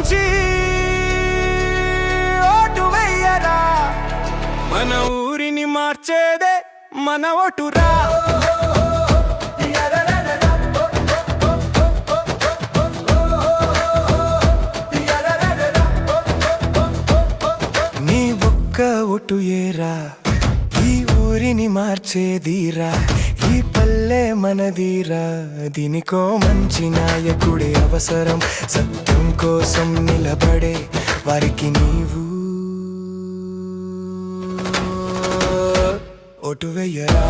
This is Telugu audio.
నుంచి ఓటు వెయ్యరా, మన ఊరిని మార్చేదే మన ఓటురా. నీ ఒక్క ఓటు ఏరా ఈ ఊరిని మార్చేదీరా, ఈ పల్లె మనదీరా. దీనికో మంచి నాయకుడే అవసరం, సత్యం కోసం నిలబడే వారికి నీవు ఓటు వెయ్యరా.